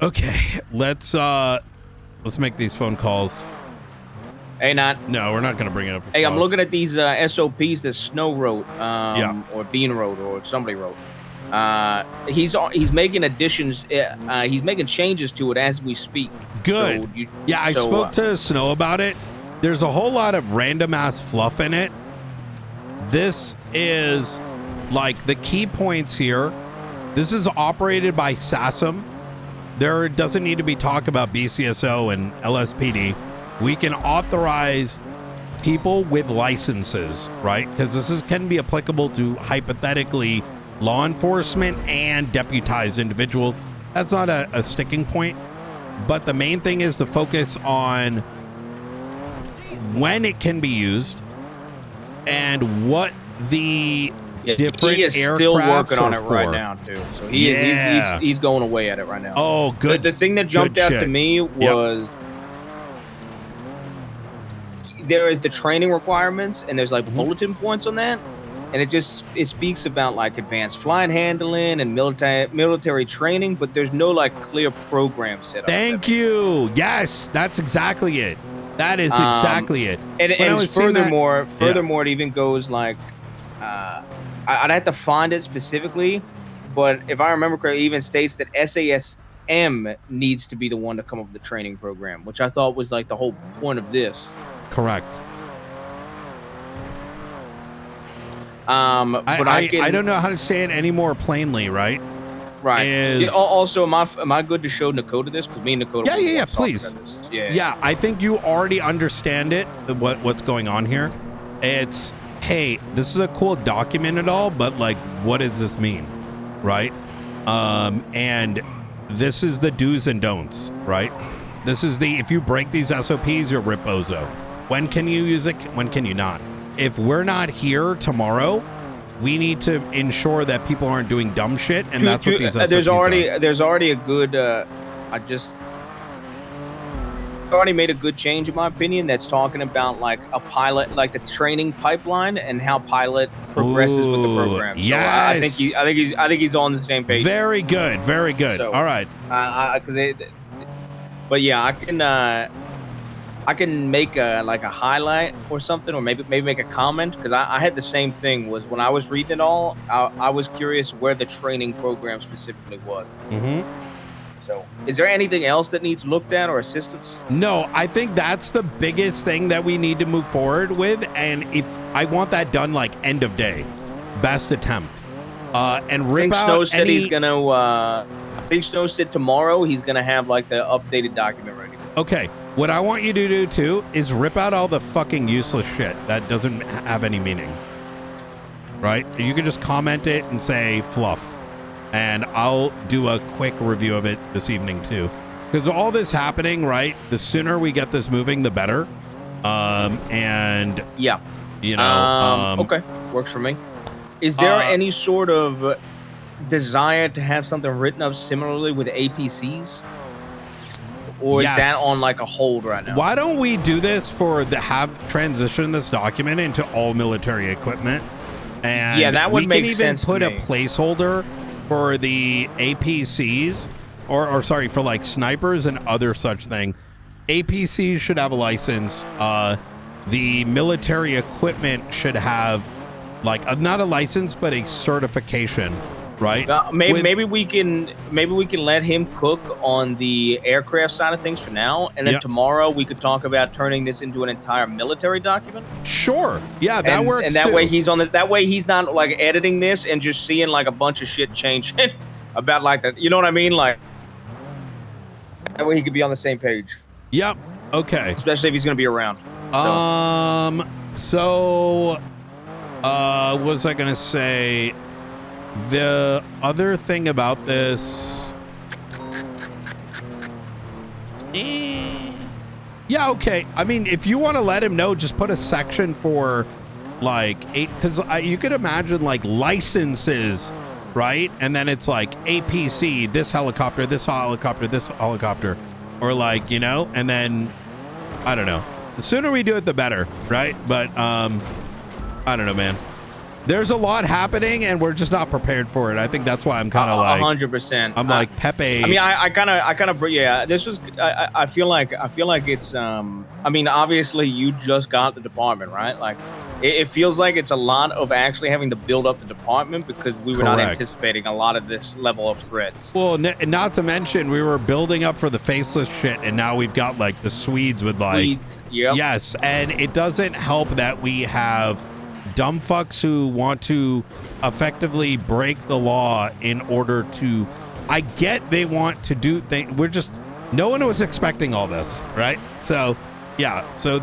Okay, let's make these phone calls. Hey, not. No, we're not going to bring it up. Hey, I'm looking at these SOPs that Snow wrote, or Bean wrote, or somebody wrote. He's making additions. He's making changes to it as we speak. Good. So I spoke to Snow about it. There's a whole lot of random ass fluff in it. This is like the key points here. This is operated by SASM. There doesn't need to be talk about BCSO and LSPD. We can authorize people with licenses, right? Because this can be applicable to hypothetically law enforcement and deputized individuals. That's not a sticking point. But the main thing is the focus on when it can be used and what the different he is still working on it right now too. So he's going away at it right now. Oh, good. The thing that jumped out to me was there is the training requirements, and there's like bulletin points on that, and it speaks about like advanced flight handling and military training, but there's no like clear program set up. Thank you. Yes, that's exactly it. That is exactly it. And furthermore, it even goes like, I'd have to find it specifically, but if I remember correctly, it even states that SASM needs to be the one to come up with the training program, which I thought was like the whole point of this. Correct. But I don't know how to say it any more plainly, right? Right. Also, am I good to show Nakota this? Because me and Nakota. Yeah, please. Yeah, I think you already understand it. What's going on here? It's, hey, this is a cool document and all, but like, what does this mean, right? And this is the do's and don'ts, right? This is if you break these SOPs, you're Ripbozo. When can you use it? When can you not? If we're not here tomorrow, we need to ensure that people aren't doing dumb shit, and that's what these SOPs are. There's already a good. Already made a good change in my opinion. That's talking about like a pilot, like the training pipeline and how pilot progresses with the program. So yes. I think he's on the same page. Very good. Very good. So, all right. But yeah, I can make a highlight or something, or maybe make a comment, because I had the same thing. Was when I was reading it all, I was curious where the training program specifically was. So, is there anything else that needs looked at or assistance? No, I think that's the biggest thing that we need to move forward with, and if I want that done like end of day, best attempt, and rip out. Snow said he's gonna. I think Snow said tomorrow he's gonna have like the updated document ready. Okay. What I want you to do too is rip out all the fucking useless shit that doesn't have any meaning. Right? You can just comment it and say fluff. And I'll do a quick review of it this evening too. Because all this happening, right? The sooner we get this moving, the better. And yeah, you know, okay, works for me. Is there any sort of desire to have something written up similarly with APCs? Or is that on like a hold right now? Why don't we do this transition this document into all military equipment? And yeah, that would make sense. We can even put a placeholder for the APCs, or sorry, for like snipers and other such thing. APCs should have a license. The military equipment should have like not a license, but a certification. Right. Maybe we can let him cook on the aircraft side of things for now, and then tomorrow we could talk about turning this into an entire military document. Sure. Yeah, that works. And that way he's on this. That way he's not like editing this and just seeing like a bunch of shit change about like that. You know what I mean? Like that way he could be on the same page. Yep. Okay. Especially if he's going to be around. So what was I going to say? The other thing about this, yeah, okay. I mean, if you want to let him know, just put a section for like because you could imagine like licenses, right? And then it's like APC, this helicopter, this helicopter, this helicopter, or like, you know, and then I don't know. The sooner we do it, the better, right? But I don't know, man. there's a lot happening, and we're just not prepared for it. I think that's why I'm kind of like 100%. I'm like Pepe. I mean, I kind of, yeah. This was, I feel like it's, I mean, obviously, you just got the department, right? Like, it feels like it's a lot of actually having to build up the department because we were not anticipating a lot of this level of threats. Well, not to mention we were building up for the faceless shit, and now we've got like the Swedes with like, yes, and it doesn't help that we have dumb fucks who want to effectively break the law in order to. I get they want to do things. We're just, no one was expecting all this, right? So, yeah. So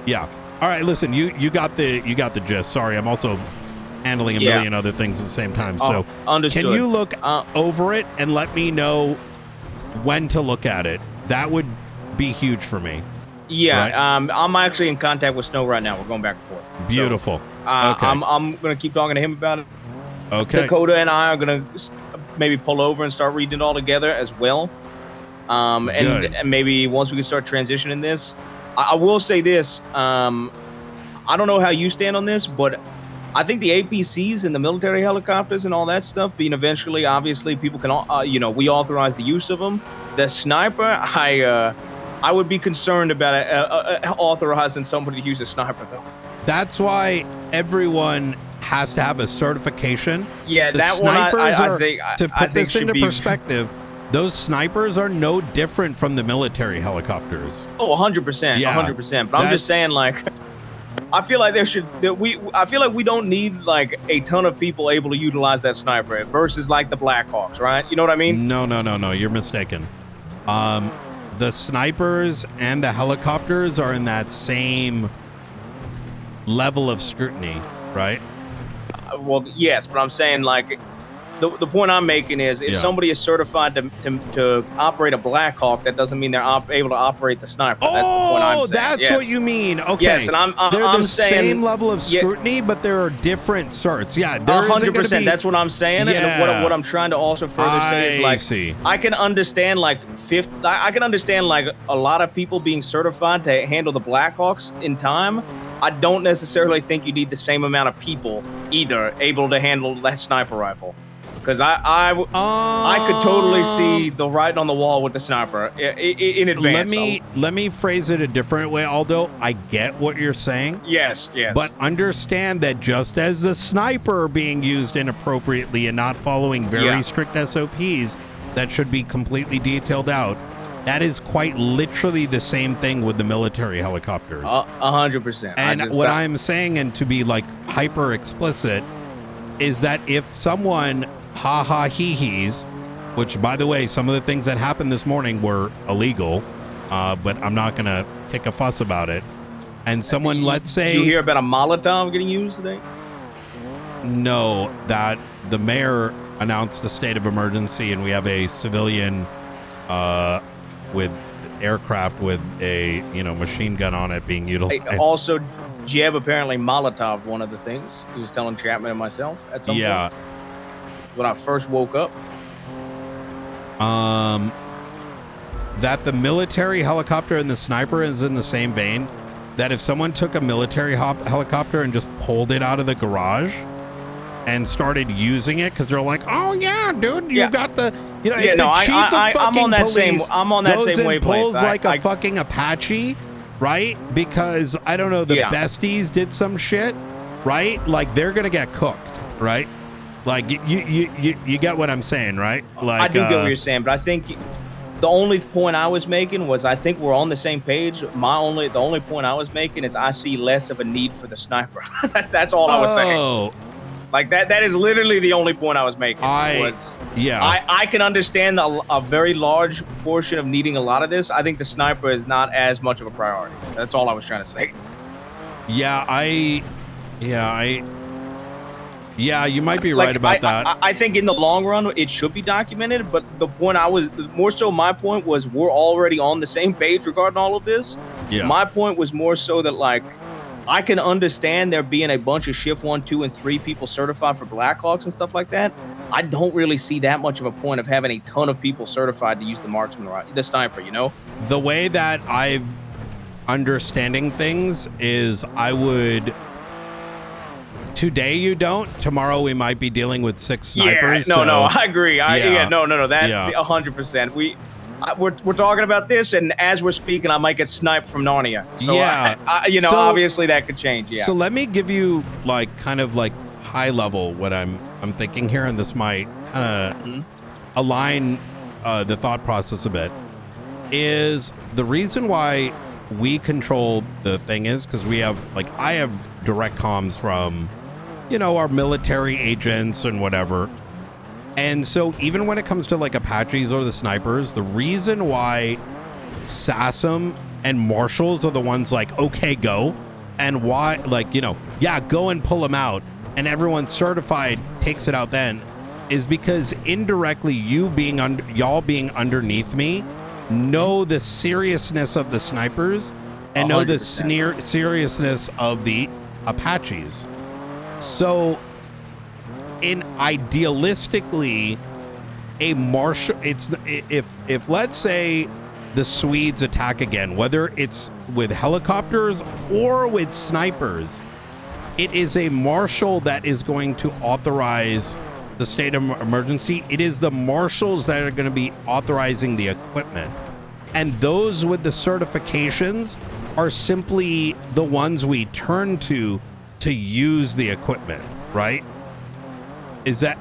yeah. All right, listen, you got the gist. Sorry, I'm also handling a million other things at the same time. So understood. Can you look over it and let me know when to look at it? That would be huge for me. Yeah, right? I'm actually in contact with Snow right now. We're going back and forth. Beautiful. So, okay. I'm gonna keep talking to him about it. Okay. Dakota and I are gonna maybe pull over and start reading it all together as well. And maybe once we can start transitioning this. I will say this, I don't know how you stand on this, but I think the APCs and the military helicopters and all that stuff being eventually, obviously, people can, we authorize the use of them. The sniper, I would be concerned about authorizing somebody to use a sniper, though. That's why everyone has to have a certification. Yeah, the that snipers one, are, to put this into perspective, those snipers are no different from the military helicopters. Oh, 100%, yeah, 100%. But I'm just saying, like, I feel like I feel like we don't need like a ton of people able to utilize that sniper versus like the Blackhawks, right? You know what I mean? No, you're mistaken. The snipers and the helicopters are in that same level of scrutiny, right? Well, yes, but I'm saying like. The point I'm making is if somebody is certified to operate a Blackhawk, that doesn't mean they're able to operate the sniper. That's the point I'm saying. That's what you mean. Okay. Yes, and they're the saying, same level of scrutiny, but there are different certs. Yeah, 100%. That's what I'm saying. Yeah. And what I'm trying to also further say is like I can understand like I can understand like a lot of people being certified to handle the Blackhawks in time. I don't necessarily think you need the same amount of people either able to handle that sniper rifle. Because I could totally see the writing on the wall with the sniper in advance. Let me phrase it a different way, Aldo. I get what you're saying. Yes. But understand that just as the sniper being used inappropriately and not following very strict SOPs that should be completely detailed out, that is quite literally the same thing with the military helicopters. 100%. And what I'm saying, and to be like hyper explicit, is that if someone hee-hees, which by the way, some of the things that happened this morning were illegal, but I'm not gonna kick a fuss about it. And someone, let's say, did you hear about a Molotov getting used today? No, that the mayor announced a state of emergency, and we have a civilian with aircraft with a machine gun on it being utilized. Also, Jeb apparently Molotov one of the things. He was telling Chapman and myself at some point. When I first woke up. That the military helicopter and the sniper is in the same vein. That if someone took a military helicopter and just pulled it out of the garage and started using it because they're like, oh yeah, dude, you got the the chief of fucking I'm on that police I'm on that goes same and wavelength. pulls like a fucking Apache, right? Because I don't know, the besties did some shit, right? Like they're gonna get cooked, right? Like you get what I'm saying, right? Like I do get what you're saying, but I think the only point I was making was I think we're on the same page. The only point I was making is I see less of a need for the sniper. That's all I was saying. Like that is literally the only point I was making. I can understand a very large portion of needing a lot of this. I think the sniper is not as much of a priority. That's all I was trying to say. Yeah, you might be right about that. I think in the long run, it should be documented. But the point my point was we're already on the same page regarding all of this. Yeah. My point was more so that like I can understand there being a bunch of shift 1, 2, and 3 people certified for Blackhawks and stuff like that. I don't really see that much of a point of having a ton of people certified to use the marksman, the sniper. The way that I've understanding things is I would today you don't. Tomorrow we might be dealing with 6 snipers. Yeah, no, so, I agree. No. That Yeah. 100%. We're talking about this, and as we're speaking, I might get sniped from Narnia. So Yeah. So- obviously that could change. Yeah. So let me give you like kind of like high level what I'm thinking here, and this might kind of align the thought process a bit. Is the reason why we control the thing is because we have like I have direct comms from our military agents and whatever. And so even when it comes to like Apaches or the snipers, the reason why SASM and marshals are the ones like, okay, go, and why like, go and pull them out, and everyone certified takes it out then, is because indirectly y'all being underneath me know the seriousness of the snipers and know the 100%. Seriousness of the Apaches. So idealistically, a marshal, it's if let's say the Swedes attack again, whether it's with helicopters or with snipers, it is a marshal that is going to authorize the state of emergency. It is the marshals that are going to be authorizing the equipment, and those with the certifications are simply the ones we turn to use the equipment, right? Is that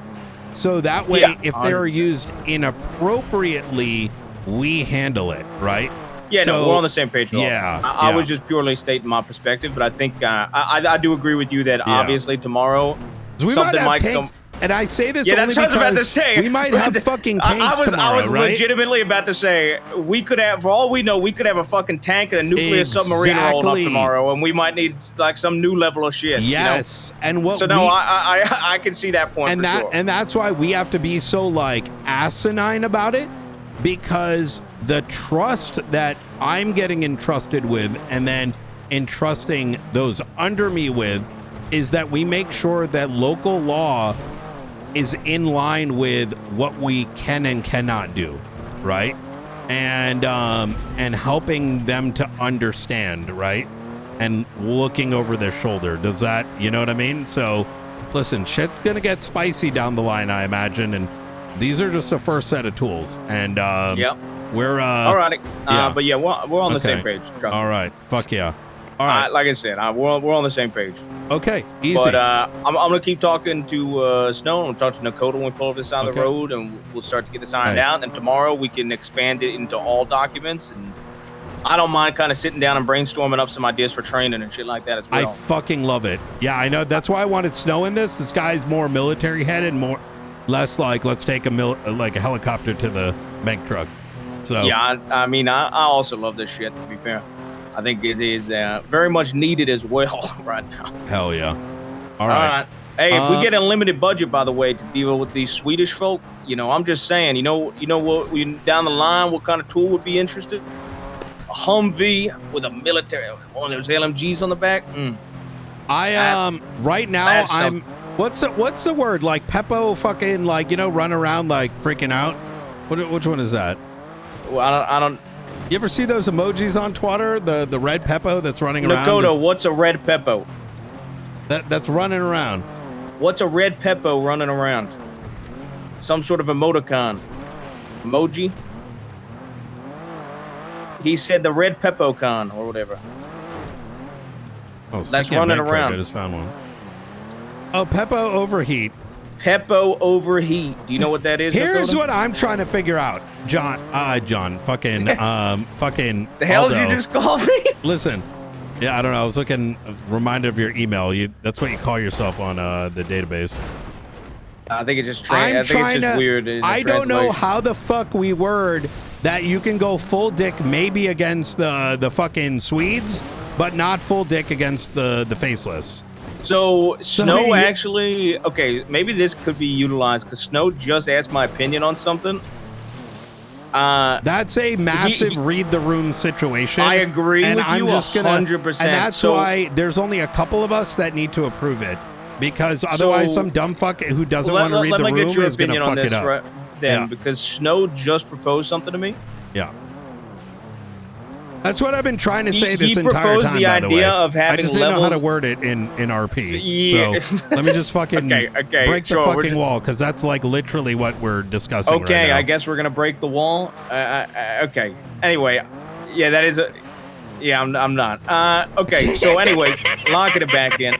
so? That way, if they're used inappropriately, we handle it, right? Yeah, so, no, we're on the same page. Yeah, I was just purely stating my perspective, but I think I do agree with you that obviously tomorrow something might come. And I say this Yeah, only that's what I was about to because say. we might have fucking tanks tomorrow, I was right? legitimately about to say, we could have, for all we know, we could have a fucking tank and a nuclear submarine rolling up tomorrow, and we might need like some new level of shit. Yes, and what? So no, I can see that point. And for sure. And that's why we have to be so like asinine about it, because the trust that I'm getting entrusted with, and then entrusting those under me with, is that we make sure that local law is in line with what we can and cannot do, right? And helping them to understand, right? And looking over their shoulder. Does that, you know what I mean? So listen, shit's gonna get spicy down the line, I imagine, and these are just the first set of tools. And we're alrighty. But yeah, we're on the same page. All right, fuck yeah. All right, like I said, we're on the same page. Okay, easy. But I'm gonna keep talking to Snow. I'm gonna talk to Nakota when we pull this on the road, and we'll start to get this ironed out. And tomorrow we can expand it into all documents. And I don't mind kind of sitting down and brainstorming up some ideas for training and shit like that as well. I fucking love it. Yeah, I know. That's why I wanted Snow in this. This guy's more military headed, less like let's take a helicopter to the bank truck. So yeah, I mean, I also love this shit. To be fair. I think it is very much needed as well right now. Hell yeah. All right. Hey, if we get a limited budget, by the way, to deal with these Swedish folk, I'm just saying, you know what, down the line, what kind of tool would be interested? A Humvee with a military, one of those LMGs on the back. Right now I'm, what's the word? Like Peppo fucking like, run around like freaking out. Which one is that? Well, I don't. You ever see those emojis on Twitter? The red Peppo that's running around? Nakota, what's a red Peppo? That's running around. What's a red Peppo running around? Some sort of emoticon. Emoji? He said the red Peppo con or whatever. Oh, that's running around. I just found one. Oh, Peppo overheat. Peppo overheat. Do you know what that is? Here's Nakota? what I'm trying to figure out, John. Fucking, fucking. The hell Aldo. did you just call me? Listen, yeah, I don't know. I was looking, reminded of your email. That's what you call yourself on the database. I think it's just I think it's just weird. I don't know how the fuck we word that you can go full dick maybe against the fucking Swedes, but not full dick against the faceless. So Snow actually, okay, maybe this could be utilized because Snow just asked my opinion on something. That's a massive read the room situation. I agree and with I'm you just 100%. And that's why there's only a couple of us that need to approve it, because otherwise some dumb fuck who doesn't want to read the room is going to fuck it up. Right then, because Snow just proposed something to me. Yeah. That's what I've been trying to say this he entire proposed time, the by the way. idea of having I just didn't know how levels- to word it in RP. Yeah. So let me just fucking Okay, break sure, the we're fucking just- wall, because that's like literally what we're discussing right Okay, now. I guess we're gonna break the wall. Okay. Anyway, yeah, that is a. Yeah, I'm not. Okay, so anyway, locking it back in.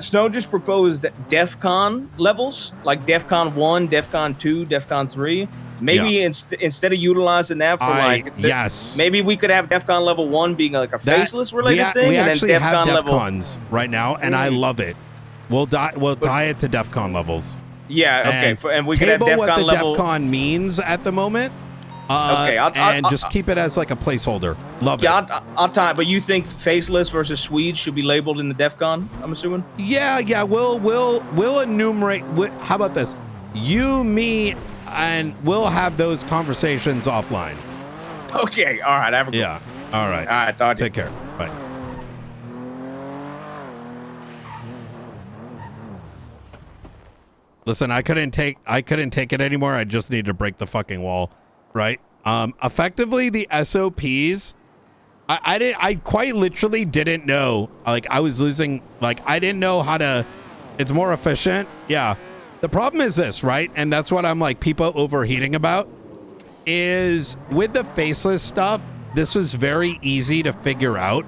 Snow just proposed DEF CON levels, like DEF CON 1, DEF CON 2, DEF CON 3. Maybe instead of utilizing that for yes, maybe we could have DEF CON level 1 being like a faceless related thing, we and then actually DEF have CON DEF level. Cons right now, and I love it. We'll tie it to DEF CON levels. Yeah, okay, and we could have table DEF what CON the level. DEF CON means at the moment. Okay, and just keep it as like a placeholder. Love it. Yeah, I'll tie. But you think faceless versus Swedes should be labeled in the DEF CON? I'm assuming. Yeah. We'll enumerate. How about this? You, me, and we'll have those conversations offline. Okay. All right. Have a good Yeah. All right. All right. Talk to you. Take care. Bye. Listen, I couldn't take it anymore. I just need to break the fucking wall, right? Effectively, the SOPs. I quite literally didn't know. Like, I was losing. Like, I didn't know how to. It's more efficient. Yeah. The problem is this, right? And that's what I'm like people overheating about. Is with the faceless stuff. This was very easy to figure out.